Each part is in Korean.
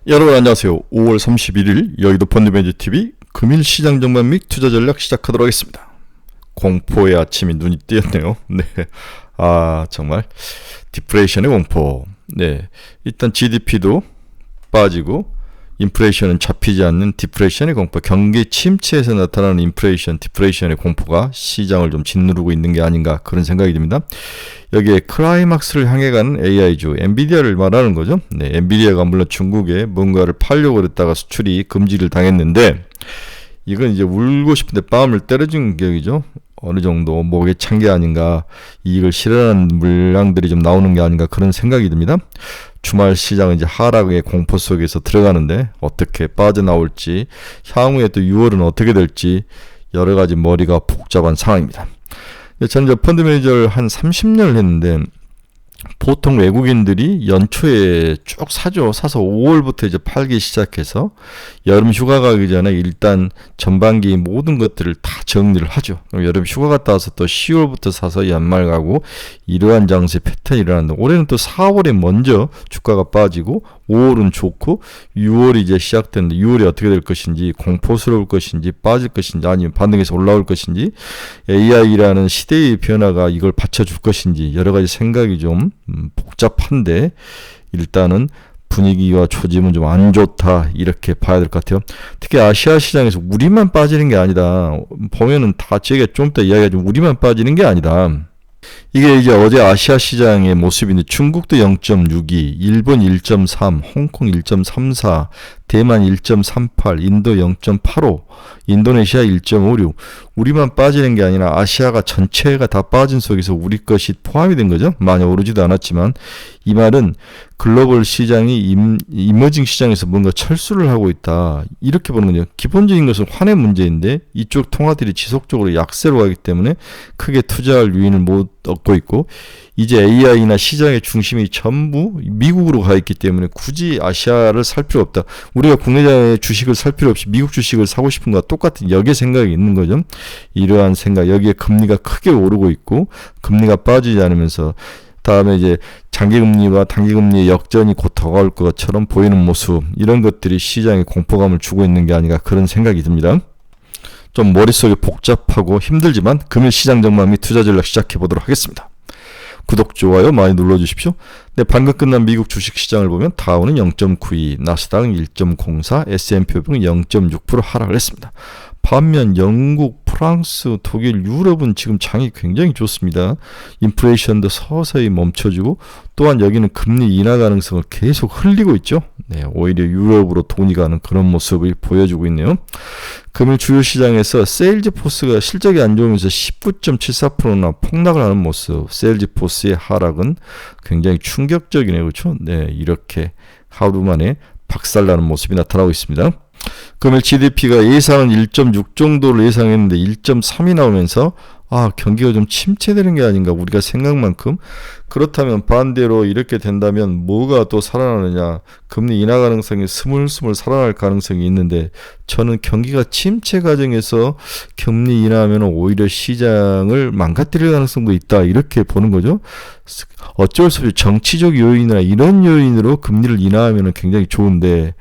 여러분 안녕하세요. 5월 31일 여의도 펀드매니저TV 금일 시장 전망 및 투자 전략 시작하도록 하겠습니다. 공포의 아침이 눈이 띄었네요. 네. 정말 디프레이션의 공포. 네. 일단 GDP도 빠지고 인플레이션은 잡히지 않는 디프레이션의 공포, 경기 침체에서 나타나는 인플레이션, 디프레이션의 공포가 시장을 좀 짓누르고 있는 게 아닌가 그런 생각이 듭니다. 여기에 클라이막스를 향해 가는 AI주, 엔비디아를 말하는 거죠. 네, 엔비디아가 물론 중국에 뭔가를 팔려고 그랬다가 수출이 금지를 당했는데 이건 이제 울고 싶은데 뺨을 때려준 격이죠. 어느 정도 목에 찬 게 아닌가, 이익을 실현하는 물량들이 좀 나오는 게 아닌가 그런 생각이 듭니다. 주말 시장은 이제 하락의 공포 속에서 들어가는데 어떻게 빠져나올지, 향후에 또 6월은 어떻게 될지 여러 가지 머리가 복잡한 상황입니다. 저는 이제 펀드 매니저를 한 30년을 했는데 보통 외국인들이 연초에 쭉 사죠. 사서 5월부터 이제 팔기 시작해서 여름 휴가 가기 전에 일단 전반기 모든 것들을 다 정리를 하죠. 여름 휴가 갔다 와서 또 10월부터 사서 연말 가고 이러한 장세 패턴이 일어났는데, 올해는 또 4월에 먼저 주가가 빠지고 5월은 좋고 6월이 이제 시작됐는데 6월이 어떻게 될 것인지, 공포스러울 것인지 빠질 것인지 아니면 반등해서 올라올 것인지, AI라는 시대의 변화가 이걸 받쳐줄 것인지 여러 가지 생각이 좀 복잡한데 일단은 분위기와 조짐은 좀 안 좋다 이렇게 봐야 될 것 같아요. 특히 아시아 시장에서 우리만 빠지는 게 아니다. 보면은 다 제가 좀 이따 이야기하지만 우리만 빠지는 게 아니다. 이게 이제 어제 아시아 시장의 모습인데 중국도 0.62, 일본 1.3, 홍콩 1.34, 대만 1.38, 인도 0.85, 인도네시아 1.56. 우리만 빠지는 게 아니라 아시아가 전체가 다 빠진 속에서 우리 것이 포함이 된 거죠. 많이 오르지도 않았지만, 이 말은 글로벌 시장이 이머징 시장에서 뭔가 철수를 하고 있다 이렇게 보는 거죠. 기본적인 것은 환의 문제인데 이쪽 통화들이 지속적으로 약세로 가기 때문에 크게 투자할 유인을 못 얻고 있고, 이제 AI나 시장의 중심이 전부 미국으로 가 있기 때문에 굳이 아시아를 살 필요 없다. 우리가 국내자의 주식을 살 필요 없이 미국 주식을 사고 싶은 것과 똑같은 역의 생각이 있는 거죠. 이러한 생각, 여기에 금리가 크게 오르고 있고 금리가 빠지지 않으면서 다음에 이제 장기금리와 단기금리의 역전이 곧 다가올 것처럼 보이는 모습, 이런 것들이 시장에 공포감을 주고 있는 게 아닌가 그런 생각이 듭니다. 좀 머릿속이 복잡하고 힘들지만 금일 시장 전망 및 투자 전략 시작해 보도록 하겠습니다. 구독, 좋아요 많이 눌러주십시오. 네, 방금 끝난 미국 주식시장을 보면 다우는 0.92, 나스닥은 1.04, S&P 500은 0.6% 하락을 했습니다. 반면 영국, 프랑스, 독일, 유럽은 지금 장이 굉장히 좋습니다. 인플레이션도 서서히 멈춰지고 또한 여기는 금리 인하 가능성을 계속 흘리고 있죠. 네, 오히려 유럽으로 돈이 가는 그런 모습을 보여주고 있네요. 금일 주요 시장에서 세일즈포스가 실적이 안 좋으면서 19.74%나 폭락을 하는 모습, 세일즈포스의 하락은 굉장히 충격적이네요. 그렇죠? 네, 이렇게 하루 만에 박살나는 모습이 나타나고 있습니다. 금일 GDP가 예상은 1.6 정도를 예상했는데 1.3이 나오면서 경기가 좀 침체되는 게 아닌가, 우리가 생각만큼. 그렇다면 반대로 이렇게 된다면 뭐가 또 살아나느냐, 금리 인하 가능성이 스물스물 살아날 가능성이 있는데, 저는 경기가 침체 과정에서 금리 인하하면 오히려 시장을 망가뜨릴 가능성도 있다 이렇게 보는 거죠. 어쩔 수 없이 정치적 요인이나 이런 요인으로 금리를 인하하면 굉장히 좋은데,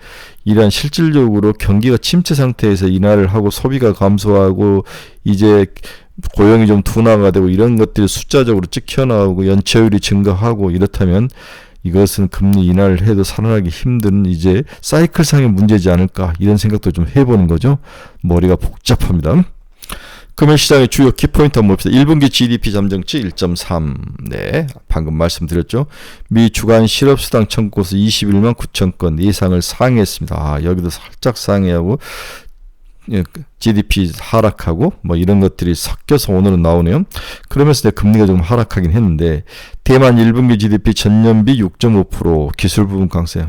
이러한 실질적으로 경기가 침체 상태에서 인하를 하고 소비가 감소하고 이제 고용이 좀 둔화가 되고 이런 것들이 숫자적으로 찍혀 나오고 연체율이 증가하고 이렇다면 이것은 금리 인하를 해도 살아나기 힘든 이제 사이클상의 문제지 않을까, 이런 생각도 좀 해보는 거죠. 머리가 복잡합니다. 금일 시장의 주요 키포인트 한번 봅시다. 1분기 GDP 잠정치 1.3. 네, 방금 말씀드렸죠. 미 주간 실업수당 청구건수 21만 9천 건 예상을 상회했습니다. 여기도 살짝 상회하고 GDP 하락하고 뭐 이런 것들이 섞여서 오늘은 나오네요. 그러면서 금리가 좀 하락하긴 했는데, 대만 1분기 GDP 전년비 6.5%, 기술 부분 강세.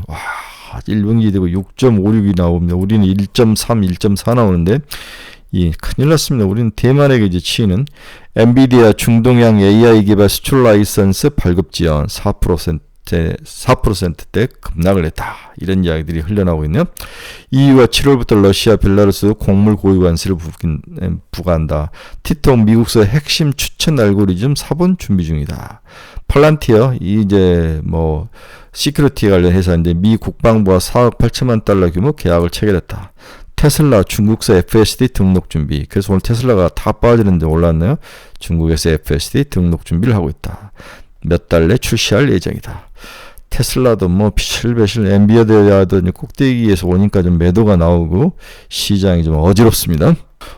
1분기 되고 6.56이 나옵니다. 우리는 1.3, 1.4 나오는데 큰일 났습니다. 우리는 대만에게 이제 치이는 엔비디아 중동향 AI 개발 수출 라이선스 발급 지연 4%대 급락을 했다. 이런 이야기들이 흘러나오고 있네요. EU가 7월부터 러시아, 벨라루스 곡물 고유 관세를 부과한다. 티톡 미국서 핵심 추천 알고리즘 4번 준비 중이다. 팔란티어 이제 시큐리티 관련 회사인데 미 국방부와 4억 8천만 달러 규모 계약을 체결했다. 테슬라 중국서 FSD 등록 준비. 그래서 오늘 테슬라가 다 빠지는데 올랐네요. 중국에서 FSD 등록 준비를 하고 있다. 몇 달 내 출시할 예정이다. 테슬라도 뭐 비실비실 엔비디아도 꼭대기에서 오니까 좀 매도가 나오고 시장이 좀 어지럽습니다.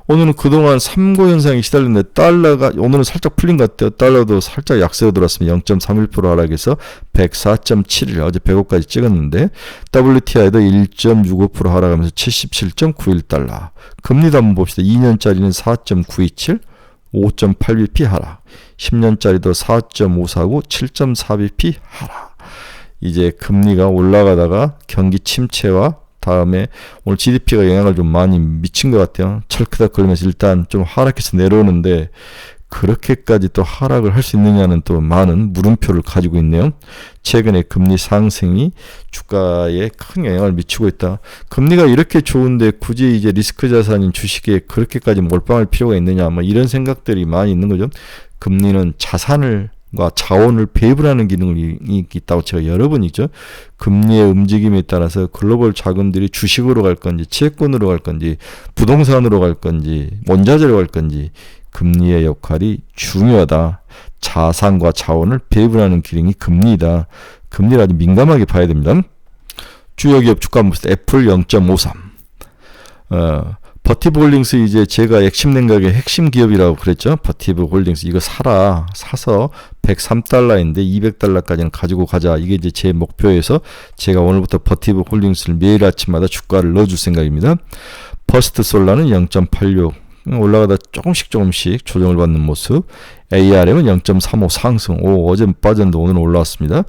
오늘은 그동안 삼고 현상이 시달렸는데 달러가 오늘은 살짝 풀린 것 같아요. 달러도 살짝 약세로 들어왔습니다. 0.31% 하락해서 104.71 어제 105까지 찍었는데 WTI도 1.65% 하락하면서 77.91달러. 금리도 한번 봅시다. 2년짜리는 4.927 5.8bp 하락. 10년짜리도 4.549 7.4bp 하락. 이제 금리가 올라가다가 경기 침체와 다음에 오늘 GDP가 영향을 좀 많이 미친 것 같아요. 철크다 걸리면서 일단 좀 하락해서 내려오는데 그렇게까지 또 하락을 할 수 있느냐는 또 많은 물음표를 가지고 있네요. 최근에 금리 상승이 주가에 큰 영향을 미치고 있다. 금리가 이렇게 좋은데 굳이 이제 리스크 자산인 주식에 그렇게까지 몰빵할 필요가 있느냐, 뭐 이런 생각들이 많이 있는 거죠. 금리는 자산과 자원을 배분하는 기능이 있다고 제가 여러 번 있죠. 금리의 움직임에 따라서 글로벌 자금들이 주식으로 갈 건지, 채권으로 갈 건지, 부동산으로 갈 건지, 원자재로 갈 건지, 금리의 역할이 중요하다. 자산과 자원을 배분하는 기능이 금리다. 금리를 아주 민감하게 봐야 됩니다. 주요 기업 주가 한번 봅시다. 애플 0.53. 버티브 홀딩스 이제 제가 핵심 냉각의 핵심 기업이라고 그랬죠. 버티브 홀딩스 이거 사서 103달러인데 200달러까지는 가지고 가자. 이게 이제 제 목표에서 제가 오늘부터 버티브 홀딩스를 매일 아침마다 주가를 넣어줄 생각입니다. 퍼스트 솔라는 0.86 올라가다 조금씩 조정을 받는 모습. ARM은 0.35 상승. 어제 빠졌는데 오늘은 올라왔습니다.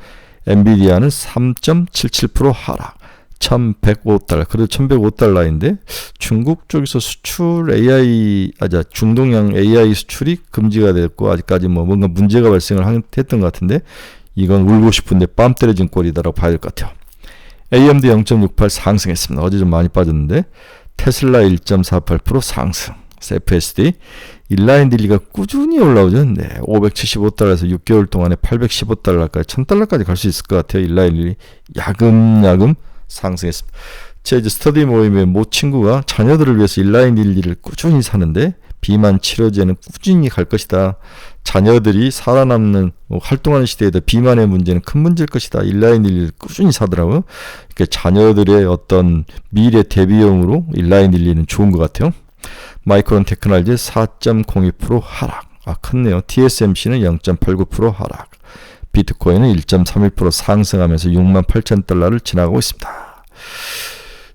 엔비디아는 3.77% 하락. 1105달러. 그래도 1105달러인데 중국 쪽에서 수출 중동양 AI 수출이 금지가 됐고 아직까지 뭔가 문제가 발생을 했던 것 같은데 이건 울고 싶은데 뺨 때려진 꼴이다라고 봐야 될 것 같아요. AMD 0.68 상승했습니다. 어제 좀 많이 빠졌는데 테슬라 1.48% 상승. FSD 인라인 딜리가 꾸준히 올라오죠. 네, 575달러에서 6개월 동안에 815달러까지 1000달러까지 갈 수 있을 것 같아요. 인라인 딜리 야금야금 상승했습니다. 제 이제 스터디 모임에 모 친구가 자녀들을 위해서 인라인 딜리를 꾸준히 사는데 비만 치료제는 꾸준히 갈 것이다. 자녀들이 살아남는 활동하는 시대에도 비만의 문제는 큰 문제일 것이다. 인라인 딜리를 꾸준히 사더라고요. 그러니까 자녀들의 어떤 미래 대비용으로 인라인 딜리는 좋은 것 같아요. 마이크론 테크놀로지 4.02% 하락. 컸네요. TSMC는 0.89% 하락. 비트코인은 1.31% 상승하면서 68,000달러를 지나가고 있습니다.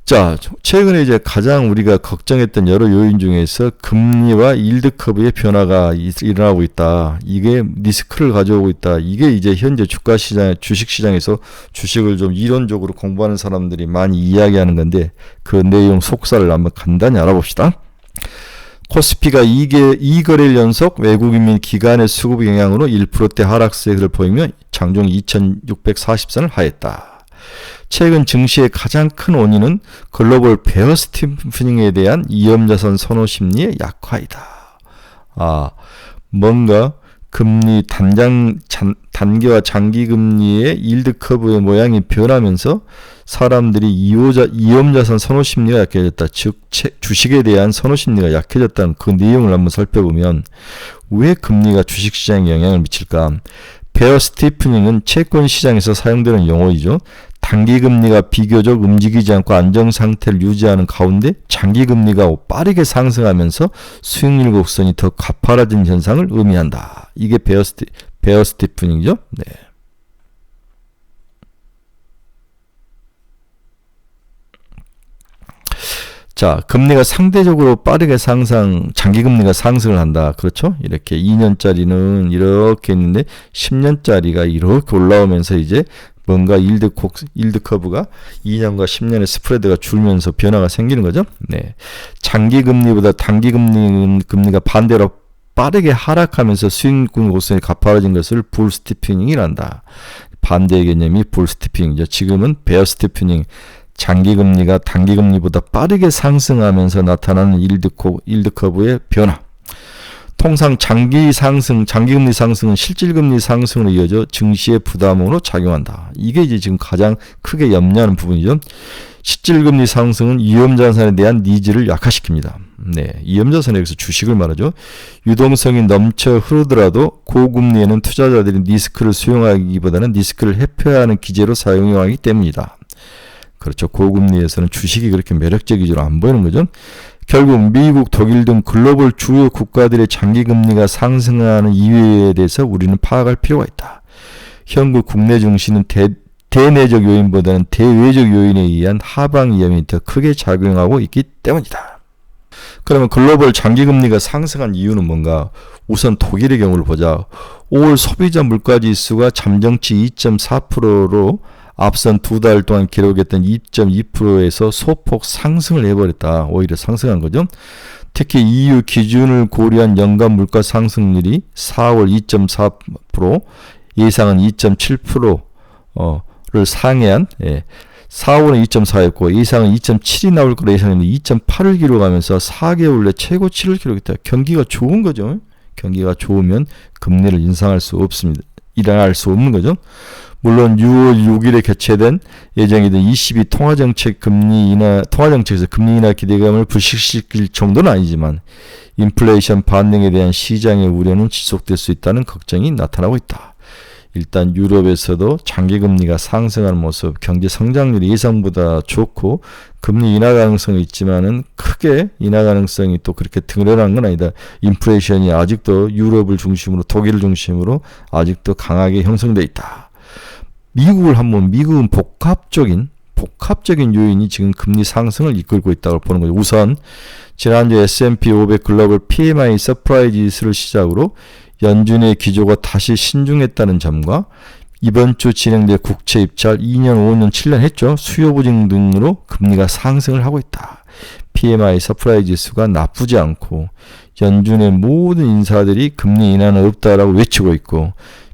자, 최근에 이제 가장 우리가 걱정했던 여러 요인 중에서 금리와 일드 커브의 변화가 일어나고 있다. 이게 리스크를 가져오고 있다. 이게 이제 현재 주식 시장에서 주식을 좀 이론적으로 공부하는 사람들이 많이 이야기하는 건데 그 내용 속사를 한번 간단히 알아봅시다. 코스피가 2거래일 연속 외국인 및 기관의 수급 영향으로 1%대 하락세를 보이며 장중 2640선을 하했다. 최근 증시의 가장 큰 원인은 글로벌 베어 스티프닝에 대한 위험자산 선호 심리의 약화이다. 뭔가 금리 단기와 장기 금리의 일드 커브의 모양이 변하면서 사람들이 위험자산 선호 심리가 약해졌다. 즉 주식에 대한 선호 심리가 약해졌다는 그 내용을 한번 살펴보면 왜 금리가 주식시장에 영향을 미칠까? 베어 스티프닝은 채권 시장에서 사용되는 용어이죠. 단기 금리가 비교적 움직이지 않고 안정 상태를 유지하는 가운데 장기 금리가 빠르게 상승하면서 수익률 곡선이 더 가파라진 현상을 의미한다. 이게 베어 스티프닝이죠. 네. 자, 금리가 상대적으로 빠르게 장기 금리가 상승을 한다. 그렇죠? 이렇게 2년짜리는 이렇게 있는데 10년짜리가 이렇게 올라오면서 이제 뭔가 일드 커브가 2년과 10년의 스프레드가 줄면서 변화가 생기는 거죠. 네. 장기 금리보다 단기 금리가 반대로 빠르게 하락하면서 수익률 곡선이 가파라진 것을 불 스티프닝이란다. 반대의 개념이 불 스티프닝이죠. 지금은 베어 스티프닝. 장기 금리가 단기 금리보다 빠르게 상승하면서 나타나는 일드 커브의 변화. 통상 장기 금리 상승은 실질금리 상승으로 이어져 증시의 부담으로 작용한다. 이게 이제 지금 가장 크게 염려하는 부분이죠. 실질금리 상승은 위험자산에 대한 니즈를 약화시킵니다. 네, 위험자산에서 주식을 말하죠. 유동성이 넘쳐 흐르더라도 고금리에는 투자자들이 리스크를 수용하기보다는 리스크를 회피해야 하는 기제로 사용하기 때문이다. 그렇죠. 고금리에서는 주식이 그렇게 매력적이지로 안 보이는 거죠. 결국 미국, 독일 등 글로벌 주요 국가들의 장기금리가 상승하는 이유에 대해서 우리는 파악할 필요가 있다. 현재 국내 증시는 대내적 요인보다는 대외적 요인에 의한 하방 위험이 더 크게 작용하고 있기 때문이다. 그러면 글로벌 장기금리가 상승한 이유는 뭔가? 우선 독일의 경우를 보자. 5월 소비자 물가지수가 잠정치 2.4%로 앞선 두 달 동안 기록했던 2.2%에서 소폭 상승을 해버렸다. 오히려 상승한 거죠. 특히 EU 기준을 고려한 연간 물가 상승률이 4월 2.4%, 예상은 2.7%를 상회한 4월은 2.4였고 예상은 2.7이 나올 거로 예상했는데 2.8을 기록하면서 4개월 내 최고치를 기록했다. 경기가 좋은 거죠. 경기가 좋으면 금리를 인상할 수 없습니다. 일어날 수 없는 거죠. 물론 6월 6일에 개최된 예정이던 ECB 통화정책에서 금리 인하 기대감을 불식시킬 정도는 아니지만 인플레이션 반등에 대한 시장의 우려는 지속될 수 있다는 걱정이 나타나고 있다. 일단 유럽에서도 장기금리가 상승하는 모습, 경제 성장률이 예상보다 좋고 금리 인하 가능성이 있지만은 크게 인하 가능성이 또 그렇게 드러난 건 아니다. 인플레이션이 아직도 유럽을 중심으로 독일을 중심으로 아직도 강하게 형성돼 있다. 미국은 복합적인 요인이 지금 금리 상승을 이끌고 있다고 보는 거죠. 우선 지난주 S&P 500 글로벌 PMI 서프라이즈 지수를 시작으로 연준의 기조가 다시 신중했다는 점과 이번 주 진행될 국채 입찰 2년, 5년, 7년 했죠. 수요 부진 등으로 금리가 상승을 하고 있다. PMI 서프라이즈 지수가 나쁘지 않고 연준의 모든 인사들이 금리 인하는 없다라고 외치고 있고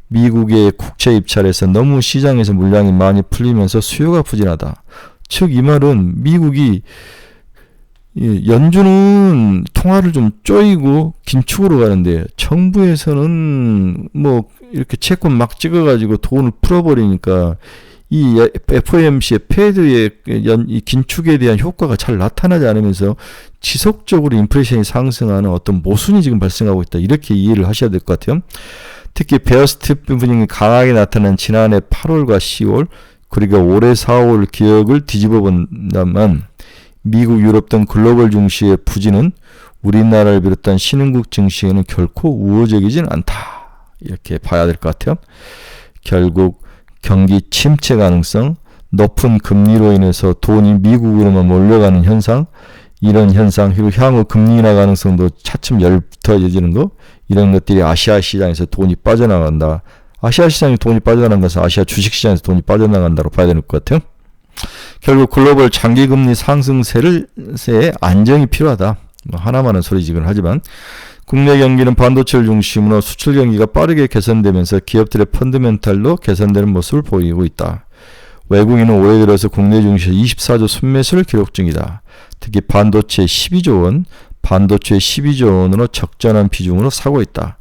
미국의 국채 입찰에서 너무 시장에서 물량이 많이 풀리면서 수요가 부진하다. 즉 이 말은 미국이 연준은 통화를 좀 쪼이고 긴축으로 가는데 정부에서는 뭐 이렇게 채권 막 찍어가지고 돈을 풀어버리니까 이 FOMC의 패드의 이 긴축에 대한 효과가 잘 나타나지 않으면서 지속적으로 인플레이션이 상승하는 어떤 모순이 지금 발생하고 있다. 이렇게 이해를 하셔야 될 것 같아요. 특히 베어스티프 분위기 강하게 나타난 지난해 8월과 10월 그리고 올해 4월 기억을 뒤집어 본다면 미국, 유럽 등 글로벌 증시의 부진은 우리나라를 비롯한 신흥국 증시에는 결코 우호적이진 않다. 이렇게 봐야 될 것 같아요. 결국 경기 침체 가능성, 높은 금리로 인해서 돈이 미국으로만 몰려가는 현상, 이런 현상, 그리고 향후 금리 인하 가능성도 차츰 열터져지는 거, 이런 것들이 아시아 시장에서 돈이 빠져나간다. 아시아 시장에 돈이 빠져나간 것은 아시아 주식시장에서 돈이 빠져나간다고 봐야 될 것 같아요. 결국 글로벌 장기금리 상승세의 안정이 필요하다. 하나만은 소리지긴 하지만 국내 경기는 반도체를 중심으로 수출 경기가 빠르게 개선되면서 기업들의 펀더멘탈도 개선되는 모습을 보이고 있다. 외국인은 올해 들어서 국내 증시에서 24조 순매수를 기록 중이다. 특히 반도체의 12조 원으로 적절한 비중으로 사고 있다.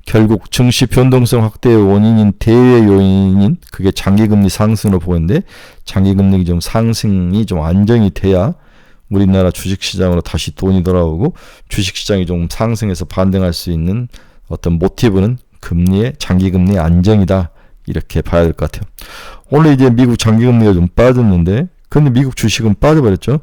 결국 증시 변동성 확대의 원인인 대외 요인인 그게 장기금리 상승으로 보이는데 장기금리 좀 상승이 좀 안정이 돼야 우리나라 주식시장으로 다시 돈이 돌아오고 주식시장이 좀 상승해서 반등할 수 있는 어떤 모티브는 장기금리의 안정이다. 이렇게 봐야 될 것 같아요. 원래 이제 미국 장기금리가 좀 빠졌는데 근데 미국 주식은 빠져버렸죠.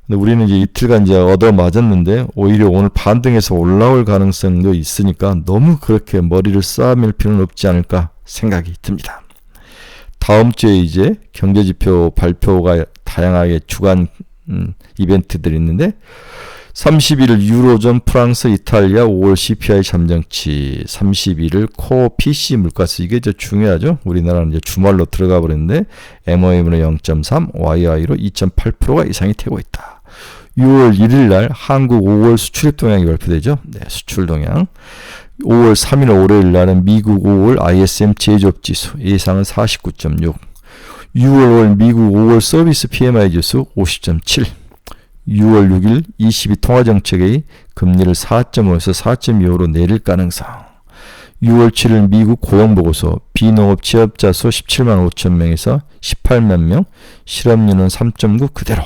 근데 우리는 이제 이틀간 이제 얻어맞았는데 오히려 오늘 반등해서 올라올 가능성도 있으니까 너무 그렇게 머리를 쌓아맬 필요는 없지 않을까 생각이 듭니다. 다음 주에 이제 경제지표 발표가 다양하게 주간 이벤트들이 있는데 31일 유로존, 프랑스, 이탈리아 5월 CPI 잠정치, 31일 코어 PC 물가스 이게 저 중요하죠. 우리나라는 이제 주말로 들어가 버렸는데 MOM으로 0.3, YI로 2.8%가 이상이 되고 있다. 6월 1일 날 한국 5월 수출입 동향이 발표되죠. 네, 수출 동향. 5월 3일 월요일 날은 미국 5월 ISM 제조업 지수 예상은 49.6. 6월 미국 5월 서비스 PMI 지수 50.7. 6월 6일 ECB 통화정책의 금리를 4.5에서 4.25로 내릴 가능성. 6월 7일 미국 고용보고서 비농업 취업자 수 17만 5천 명에서 18만 명, 실업률은 3.9 그대로.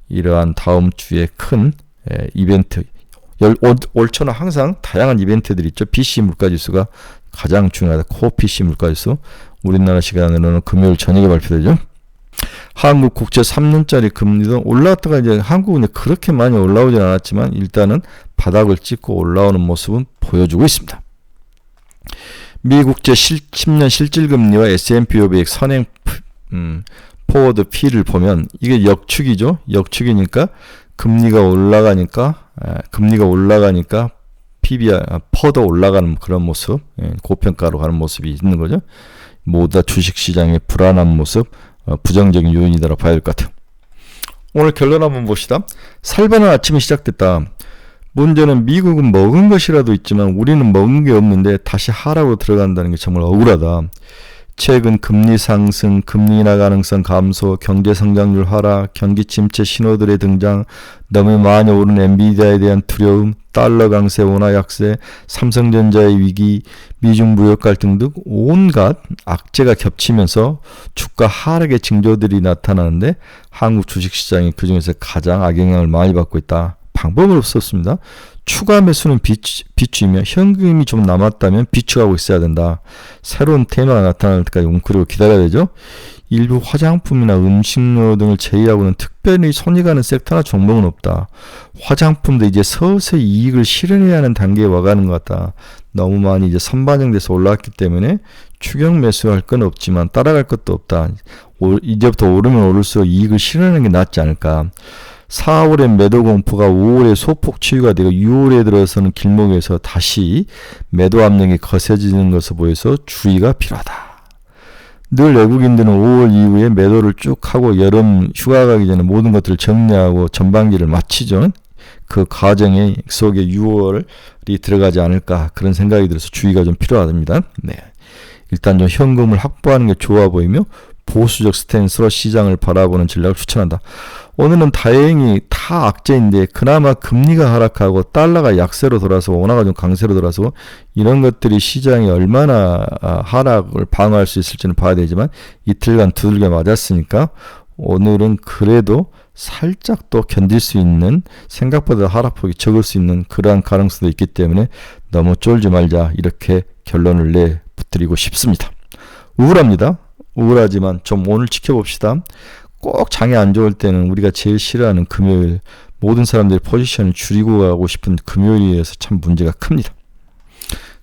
이러한 다음 주에 큰 이벤트. 올 초는 항상 다양한 이벤트들이 있죠. PC 물가지수가 가장 중요하다. 코어 PC 물가지수. 우리나라 시간으로는 금요일 저녁에 발표되죠. 한국 국채 3년짜리 금리도 올라왔다가 이제 한국은 그렇게 많이 올라오진 않았지만 일단은 바닥을 찍고 올라오는 모습은 보여주고 있습니다. 미국제 10년 실질금리와 S&P 500 선행 포워드 P를 보면 이게 역축이죠. 역축이니까 금리가 올라가니까 PBR 퍼더 올라가는 그런 모습, 고평가로 가는 모습이 있는 거죠. 모두 다 주식시장의 불안한 모습, 부정적인 요인이다라고 봐야 될 것 같아요. 오늘 결론 한번 봅시다. 살벌한 아침이 시작됐다. 문제는 미국은 먹은 것이라도 있지만 우리는 먹은 게 없는데 다시 하락으로 들어간다는 게 정말 억울하다. 최근 금리 상승, 금리 인하 가능성 감소, 경제 성장률 하락, 경기 침체 신호들의 등장, 너무 많이 오른 엔비디아에 대한 두려움, 달러 강세, 원화 약세, 삼성전자의 위기, 미중 무역 갈등 등 온갖 악재가 겹치면서 주가 하락의 징조들이 나타나는데 한국 주식시장이 그중에서 가장 악영향을 많이 받고 있다. 방법은 없었습니다. 추가 매수는 비추이며 현금이 좀 남았다면 비추하고 있어야 된다. 새로운 테마가 나타날 때까지 웅크리고 기다려야 되죠. 일부 화장품이나 음식료 등을 제외하고는 특별히 손이 가는 섹터나 종목은 없다. 화장품도 이제 서서히 이익을 실현해야 하는 단계에 와가는 것 같다. 너무 많이 이제 선반영돼서 올라왔기 때문에 추격 매수할 건 없지만 따라갈 것도 없다. 이제부터 오르면 오를수록 이익을 실현하는 게 낫지 않을까. 4월에 매도 공포가 5월에 소폭 치유가 되고 6월에 들어서는 길목에서 다시 매도 압력이 거세지는 것을 보여서 주의가 필요하다. 늘 외국인들은 5월 이후에 매도를 쭉 하고 여름 휴가 가기 전에 모든 것들을 정리하고 전반기를 마치죠. 그 과정에 속에 6월이 들어가지 않을까 그런 생각이 들어서 주의가 좀 필요합니다. 네. 일단 좀 현금을 확보하는 게 좋아 보이며 보수적 스탠스로 시장을 바라보는 전략을 추천한다. 오늘은 다행히 다 악재인데 그나마 금리가 하락하고 달러가 약세로 돌아서 원화가 좀 강세로 돌아서 이런 것들이 시장이 얼마나 하락을 방어할 수 있을지는 봐야 되지만 이틀간 두들겨 맞았으니까 오늘은 그래도 살짝 또 견딜 수 있는 생각보다 하락폭이 적을 수 있는 그러한 가능성도 있기 때문에 너무 쫄지 말자 이렇게 결론을 내붙드리고 싶습니다. 우울합니다. 우울하지만 좀 오늘 지켜봅시다. 꼭 장이 안 좋을 때는 우리가 제일 싫어하는 금요일 모든 사람들이 포지션을 줄이고 가고 싶은 금요일이어서 참 문제가 큽니다.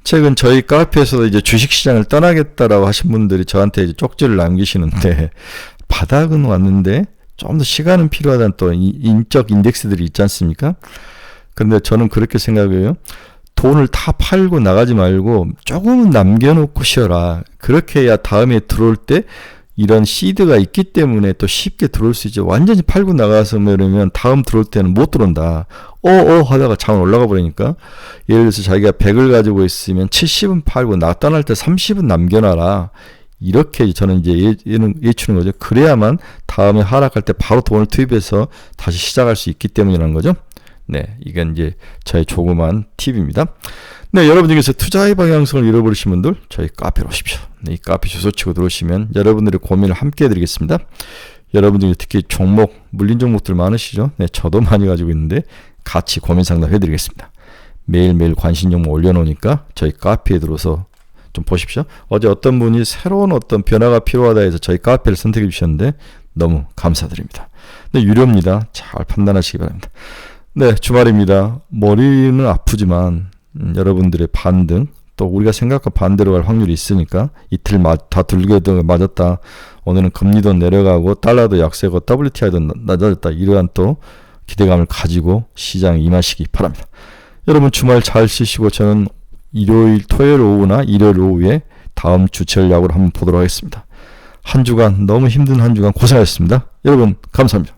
최근 저희 카페에서도 이제 주식시장을 떠나겠다라고 하신 분들이 저한테 이제 쪽지를 남기시는데 바닥은 왔는데 좀 더 시간은 필요하다는 또 인적 인덱스들이 있지 않습니까? 근데 저는 그렇게 생각해요. 돈을 다 팔고 나가지 말고 조금은 남겨놓고 쉬어라. 그렇게 해야 다음에 들어올 때 이런 시드가 있기 때문에 또 쉽게 들어올 수 있죠. 완전히 팔고 나가서 그러면 다음 들어올 때는 못 들어온다. 하다가 장을 올라가 버리니까 예를 들어서 자기가 100을 가지고 있으면 70은 팔고 나타날 때 30은 남겨놔라. 이렇게 저는 이제 예추는 거죠. 그래야만 다음에 하락할 때 바로 돈을 투입해서 다시 시작할 수 있기 때문이라는 거죠. 네, 이건 이제 저의 조그만 팁입니다. 네, 여러분 중에서 투자의 방향성을 잃어버리신 분들 저희 카페로 오십시오. 네, 이 카페 주소 치고 들어오시면 여러분들의 고민을 함께 해드리겠습니다. 여러분 중에 특히 종목, 물린 종목들 많으시죠? 네, 저도 많이 가지고 있는데 같이 고민 상담 해드리겠습니다. 매일매일 관심 종목 올려놓으니까 저희 카페에 들어서 좀 보십시오. 어제 어떤 분이 새로운 어떤 변화가 필요하다 해서 저희 카페를 선택해 주셨는데 너무 감사드립니다. 네, 유료입니다. 잘 판단하시기 바랍니다. 네, 주말입니다. 머리는 아프지만 여러분들의 반등 또 우리가 생각한 반대로 갈 확률이 있으니까 이틀 다 들게도 맞았다. 오늘은 금리도 내려가고 달러도 약세고 WTI도 낮아졌다. 이러한 또 기대감을 가지고 시장에 임하시기 바랍니다. 여러분 주말 잘 쉬시고 저는 토요일 오후나 일요일 오후에 다음 주 전략으로 한번 보도록 하겠습니다. 한 주간 너무 힘든 한 주간 고생하셨습니다. 여러분 감사합니다.